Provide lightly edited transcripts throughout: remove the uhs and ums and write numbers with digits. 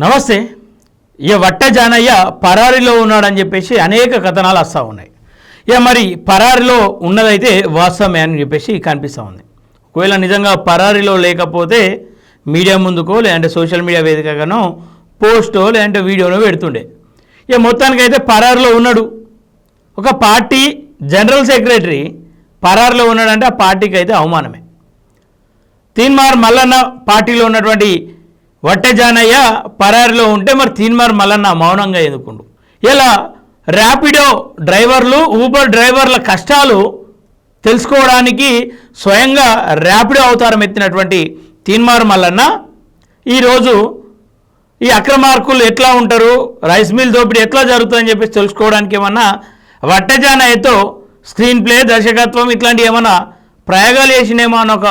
నమస్తే. ఇక వట్ట జానయ్య పరారీలో ఉన్నాడని చెప్పేసి అనేక కథనాలు వస్తూ ఉన్నాయి. ఇక మరి పరారీలో ఉన్నదైతే వాస్తవమే అని చెప్పేసి కనిపిస్తూ ఉంది. ఒకవేళ నిజంగా పరారీలో లేకపోతే మీడియా ముందుకో లేదంటే సోషల్ మీడియా వేదికగానో పోస్టో లేదంటే వీడియోనో పెడుతుండే. ఇక మొత్తానికైతే పరారీలో ఉన్నాడు. ఒక పార్టీ జనరల్ సెక్రటరీ పరారీలో ఉన్నాడంటే ఆ పార్టీకి అయితే అవమానమే. తీన్మార్ మల్లన్న పార్టీలో ఉన్నటువంటి వట్ట జానయ్య పరారీలో ఉంటే మరి తీన్మార్ మల్లన్న మౌనంగా ఎందుకుండు? ఇలా ర్యాపిడో డ్రైవర్లు ఊబర్ డ్రైవర్ల కష్టాలు తెలుసుకోవడానికి స్వయంగా ర్యాపిడో అవతారం ఎత్తినటువంటి తీన్మార్ మల్లన్న ఈరోజు ఈ అక్రమార్కులు ఎట్లా ఉంటారు, రైస్ మిల్ దోపిడీ ఎట్లా జరుగుతుందని చెప్పేసి తెలుసుకోవడానికి ఏమన్నా వట్ట జానయ్యతో స్క్రీన్ ప్లే దర్శకత్వం ఇట్లాంటి ఏమన్నా ప్రయోగాలు చేసినేమో అన్న ఒక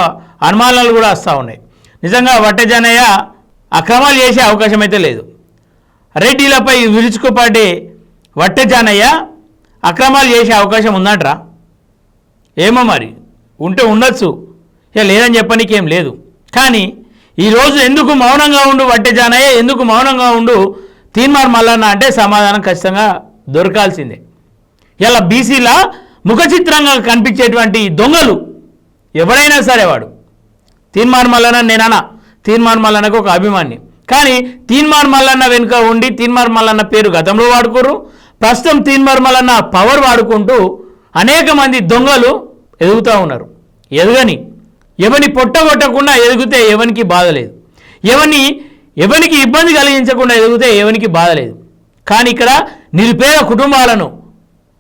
అనుమానాలు కూడా వస్తూ ఉన్నాయి. నిజంగా వట్ట జానయ్య అక్రమాలు చేసే అవకాశం అయితే లేదు. రెడ్డిలపై విరుచుకుపడే వట్ట జానయ్య అక్రమాలు చేసే అవకాశం ఉందంటరా? ఏమో మరి, ఉంటే ఉండొచ్చు, ఇక లేదని చెప్పడానికి ఏం లేదు. కానీ ఈరోజు ఎందుకు మౌనంగా ఉండు వట్ట జానయ్య, ఎందుకు మౌనంగా ఉండు తీన్మార్ మల్లన్న అంటే సమాధానం ఖచ్చితంగా దొరకాల్సిందే. ఇలా బీసీల ముఖ చిత్రంగా కనిపించేటువంటి దొంగలు ఎవరైనా సరే వాడు తీన్మార్ మల్లన్న, నేనన్నా తీన్మార్ మల్లన్నకు ఒక అభిమాని. కానీ తీన్మార్ మల్లన్న వెనుక ఉండి తీన్మార్ మల్లన్న పేరు గతంలో వాడుకోరు, ప్రస్తుతం తీన్మార్ మల్లన్న పవర్ వాడుకుంటూ అనేక మంది దొంగలు ఎదుగుతూ ఉన్నారు. ఎదగని ఎవరిని పొట్టగొట్టకుండా ఎదిగితే ఎవరికి బాధ లేదు, ఎవరికి ఇబ్బంది కలిగించకుండా ఎదిగితే ఎవరికి బాధ లేదు. కానీ ఇక్కడ నిరుపేద కుటుంబాలను,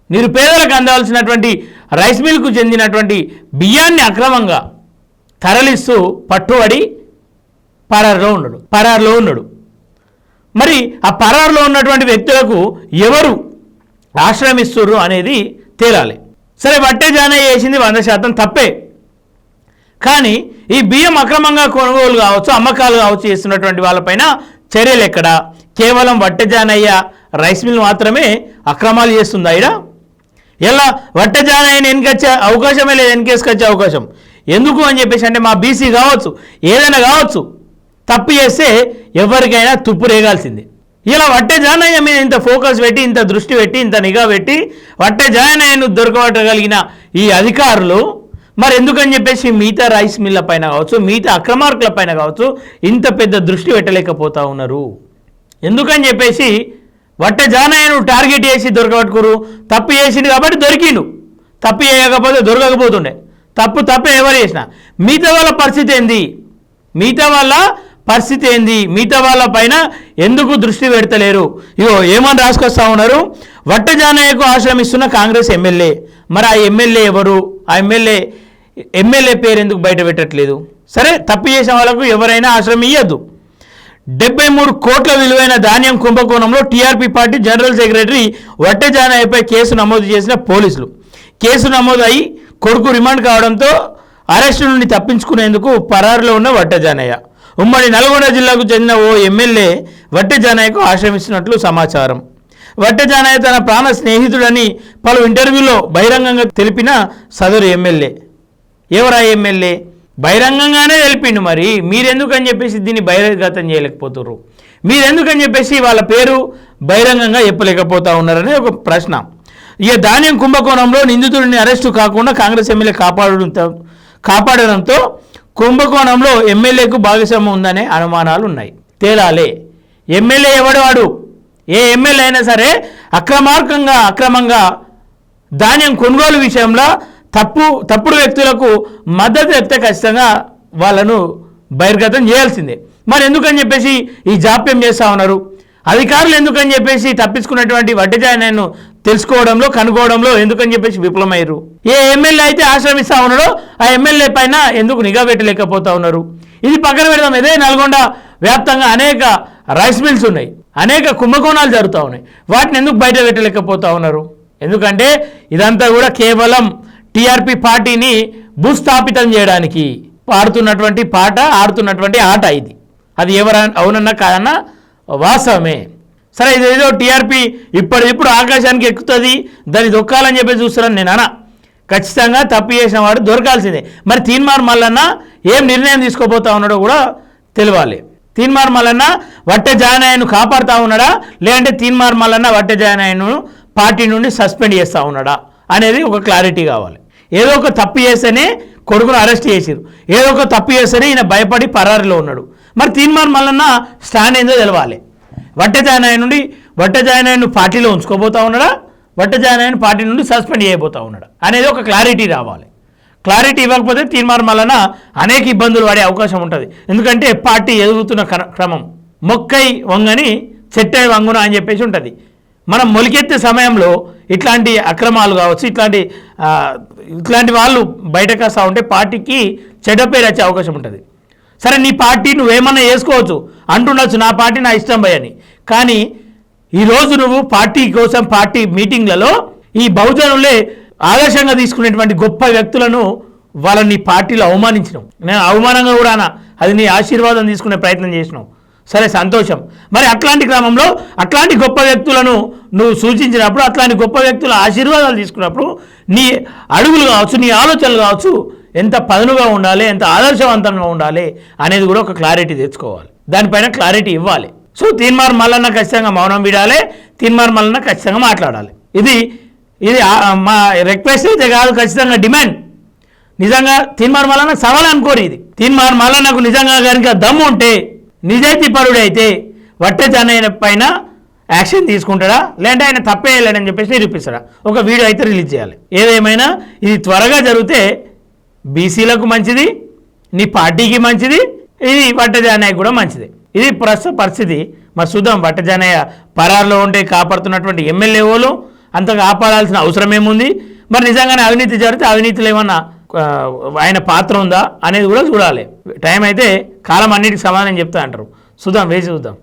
నిరుపేదలకు అందాల్సినటువంటి రైస్ మిల్కు చెందినటువంటి బియ్యాన్ని అక్రమంగా తరలిస్తూ పట్టుబడి పరారులో ఉన్నాడు. మరి ఆ పరారులో ఉన్నటువంటి వ్యక్తులకు ఎవరు ఆశ్రమిస్తున్నారు అనేది తేలాలి. సరే, వట్ట జానయ్య చేసింది 100% తప్పే. కానీ ఈ బియ్యం అక్రమంగా కొనుగోలు కావచ్చు, అమ్మకాలు కావచ్చు చేస్తున్నటువంటి వాళ్ళపైన చర్యలు ఎక్కడా? కేవలం వట్ట జానయ్య రైస్ మిల్ మాత్రమే అక్రమాలు చేస్తుందా? ఇలా వట్ట జానయ్యని వెనుకొచ్చే అవకాశమే లేదు, వెనకేసుకొచ్చే అవకాశం ఎందుకు అని చెప్పేసి అంటే మా బీసీ కావచ్చు, ఏదైనా కావచ్చు, తప్పు చేస్తే ఎవరికైనా తుప్పు రేగాల్సిందే. ఇలా వట్ట జానయ్య మీద ఇంత ఫోకస్ పెట్టి, ఇంత దృష్టి పెట్టి, ఇంత నిఘా పెట్టి వట్ట జానయ్యను దొరకబట్టగలిగిన ఈ అధికారులు మరి ఎందుకని చెప్పేసి మిగతా రైస్ మిల్ల పైన కావచ్చు, మిగతా అక్రమార్కుల పైన కావచ్చు ఇంత పెద్ద దృష్టి పెట్టలేకపోతా ఉన్నారు? ఎందుకని చెప్పేసి వట్ట జానయ్యను టార్గెట్ చేసి దొరకబట్టుకురు. తప్పు చేసిండు కాబట్టి దొరికిండు, తప్పు చేయకపోతే దొరకకపోతుండే. తప్పు ఎవరు చేసినా మిగతా వాళ్ళ పరిస్థితి ఏంది? మిగతా వాళ్ళ పైన ఎందుకు దృష్టి పెడతలేరు? ఇగో ఏమని రాసుకొస్తా ఉన్నారు, వట్ట జానయ్యకు ఆశ్రమిస్తున్న కాంగ్రెస్ ఎమ్మెల్యే. మరి ఆ ఎమ్మెల్యే ఎవరు? ఆ ఎమ్మెల్యే పేరు ఎందుకు బయట పెట్టట్లేదు? సరే, తప్పు చేసిన వాళ్ళకు ఎవరైనా ఆశ్రమం ఇవ్వద్దు. 73 కోట్ల విలువైన ధాన్యం కుంభకోణంలో TRP party general secretary Vatta జానయ్యపై కేసు నమోదు చేసిన పోలీసులు. కేసు నమోదు అయి కొడుకు రిమాండ్ కావడంతో అరెస్టు నుండి తప్పించుకునేందుకు పరారులో ఉన్న వట్ట జానయ్య ఉమ్మడి నల్గొండ జిల్లాకు చెందిన ఓ ఎమ్మెల్యే వట్ట జానయ్యకు ఆశ్రమిస్తున్నట్లు సమాచారం. వట్ట జానయ్య తన ప్రాణ స్నేహితుడని పలు ఇంటర్వ్యూలో బహిరంగంగా తెలిపిన సదరు ఎమ్మెల్యే. ఎవరా ఎమ్మెల్యే? బహిరంగంగానే తెలిపిండు. మరి మీరెందుకని చెప్పేసి దీన్ని బహిర్గతం చేయలేకపోతున్నారు? మీరెందుకని చెప్పేసి వాళ్ళ పేరు బహిరంగంగా చెప్పలేకపోతా ఉన్నారనే ఒక ప్రశ్న. ఇక ధాన్యం కుంభకోణంలో నిందితుడిని అరెస్టు కాకుండా కాంగ్రెస్ ఎమ్మెల్యే కాపాడడంతో కుంభకోణంలో ఎమ్మెల్యేకు భాగస్వామ్యం ఉందనే అనుమానాలు ఉన్నాయి. తేలాలే, ఎమ్మెల్యే ఎవడవాడు? ఏ ఎమ్మెల్యే అయినా సరే అక్రమంగా ధాన్యం కొనుగోలు విషయంలో తప్పుడు వ్యక్తులకు మద్దతు చెప్తే ఖచ్చితంగా వాళ్ళను బహిర్గతం చేయాల్సిందే. మరి ఎందుకని చెప్పేసి ఈ జాప్యం చేస్తూ ఉన్నారు అధికారులు? ఎందుకని చెప్పేసి తప్పించుకున్నటువంటి వట్ట జానయ్యను తెలుసుకోవడంలో, కనుగోవడంలో ఎందుకని చెప్పేసి విఫలమయ్యారు? ఏ ఎమ్మెల్యే అయితే ఆశ్రమిస్తూ ఉన్నాడో ఆ ఎమ్మెల్యే పైన ఎందుకు నిఘా పెట్టలేకపోతా ఉన్నారు? ఇది పక్కన పెడదాం. ఇదే నల్గొండ వ్యాప్తంగా అనేక రైస్ మిల్స్ ఉన్నాయి, అనేక కుంభకోణాలు జరుగుతూ ఉన్నాయి. వాటిని ఎందుకు బయట పెట్టలేకపోతా ఉన్నారు? ఎందుకంటే ఇదంతా కూడా కేవలం టీఆర్పీ పార్టీని భూస్థాపితం చేయడానికి ఆడుతున్నటువంటి ఆట ఇది. అది అవునన్నా కాదన్నా వాస్తవమే. సరే, ఇదేదో టీఆర్పీ ఇప్పుడు ఆకాశానికి ఎక్కుతుంది, దాన్ని దొక్కాలని చెప్పి చూస్తున్నాను నేను. ఖచ్చితంగా తప్పు చేసిన వాడు దొరకాల్సిందే. మరి తీన్మార్ మల్లన్న ఏం నిర్ణయం తీసుకోబోతా ఉన్నాడో కూడా తెలియాలి. తీన్మార్ మల్లన్న వట్ట జానాయను కాపాడుతూ ఉన్నాడా, లేదంటే తీన్మార్ మల్లన్న వట్ట జానాయను పార్టీ నుండి సస్పెండ్ చేస్తూ ఉన్నాడా అనేది ఒక క్లారిటీ కావాలి. ఏదో ఒక తప్పు చేస్తేనే కొడుకును అరెస్ట్ చేసిరు, ఏదో ఒక తప్పు చేస్తేనే ఈయన భయపడి పరారిలో ఉన్నాడు. మరి తీన్మార్ మల్లన్న స్టాండ్ ఏందో తెలవాలి. వట్ట జానాయను పార్టీలో ఉంచుకోబోతా ఉన్నాడా, వట్ట జానాయను పార్టీ నుండి సస్పెండ్ చేయబోతా ఉన్నాడా అనేది ఒక క్లారిటీ రావాలి. క్లారిటీ ఇవ్వకపోతే తీన్మార్ మల్లన్న అనేక ఇబ్బందులు పడే అవకాశం ఉంటుంది. ఎందుకంటే పార్టీ ఎదుగుతున్న క్రమం మొక్కై వంగని చెట్టై వంగున అని చెప్పేసి ఉంటుంది. మనం మొలికెత్తే సమయంలో ఇట్లాంటి అక్రమాలు కావచ్చు, ఇట్లాంటి వాళ్ళు బయటకు వస్తూ ఉంటే పార్టీకి చెడ్డ పేరు వచ్చే అవకాశం ఉంటుంది. సరే నీ పార్టీ నువ్వేమన్నా చేసుకోవచ్చు అంటుండొచ్చు, నా పార్టీ నా ఇష్టం భయని. కానీ ఈరోజు నువ్వు పార్టీ కోసం పార్టీ మీటింగ్లలో ఈ బహుజనులే ఆదర్శంగా తీసుకునేటువంటి గొప్ప వ్యక్తులను వాళ్ళని పార్టీలో అవమానించినావు. నేను అవమానంగా కూడా అది నీ ఆశీర్వాదం తీసుకునే ప్రయత్నం చేసినావు. సరే సంతోషం. మరి అట్లాంటి క్రమంలో అట్లాంటి గొప్ప వ్యక్తులను నువ్వు సూచించినప్పుడు, అట్లాంటి గొప్ప వ్యక్తుల ఆశీర్వాదాలు తీసుకున్నప్పుడు నీ అడుగులు కావచ్చు, నీ ఆలోచనలు కావచ్చు ఎంత పదునుగా ఉండాలి, ఎంత ఆదర్శవంతంగా ఉండాలి అనేది కూడా ఒక క్లారిటీ తెచ్చుకోవాలి. దానిపైన క్లారిటీ ఇవ్వాలి. సో తీన్మార్ మల్లన్న ఖచ్చితంగా మౌనం వీడాలి, తీన్మార్ మల్లన్న ఖచ్చితంగా మాట్లాడాలి. ఇది మా రిక్వెస్ట్ అయితే కాదు, ఖచ్చితంగా డిమాండ్. నిజంగా తీన్మార్ మల్లన్న సవాల్ అనుకోరు. ఇది తీన్మార్ మల్లన్నకు నిజంగా కనుక దమ్ము ఉంటే, నిజాయితీ పరుడు అయితే వట్ట జానయ్య పైన యాక్షన్ తీసుకుంటాడా, లేదంటే ఆయన తప్పేయాలని చెప్పేసి నిరూపిస్తాడా, ఒక వీడియో అయితే రిలీజ్ చేయాలి. ఏదేమైనా ఇది త్వరగా జరిగితే బీసీలకు మంచిది, నీ పార్టీకి మంచిది, ఇది వట్ట జానయ్య కూడా మంచిది. ఇది ప్రస్తుత పరిస్థితి. మరి చూద్దాం, వట్ట జానయ్య పరారులో ఉంటే కాపాడుతున్నటువంటి ఎమ్మెల్యేలు అంత కాపాడాల్సిన అవసరం ఏముంది. మరి నిజంగానే అవినీతి జరిగితే అవినీతిలో ఏమన్నా ఆయన పాత్ర ఉందా అనేది కూడా చూడాలి. టైం అయితే కాలం అన్నిటికి సమాధానం చెప్తా అంటారు. చూద్దాం, వేసి చూద్దాం.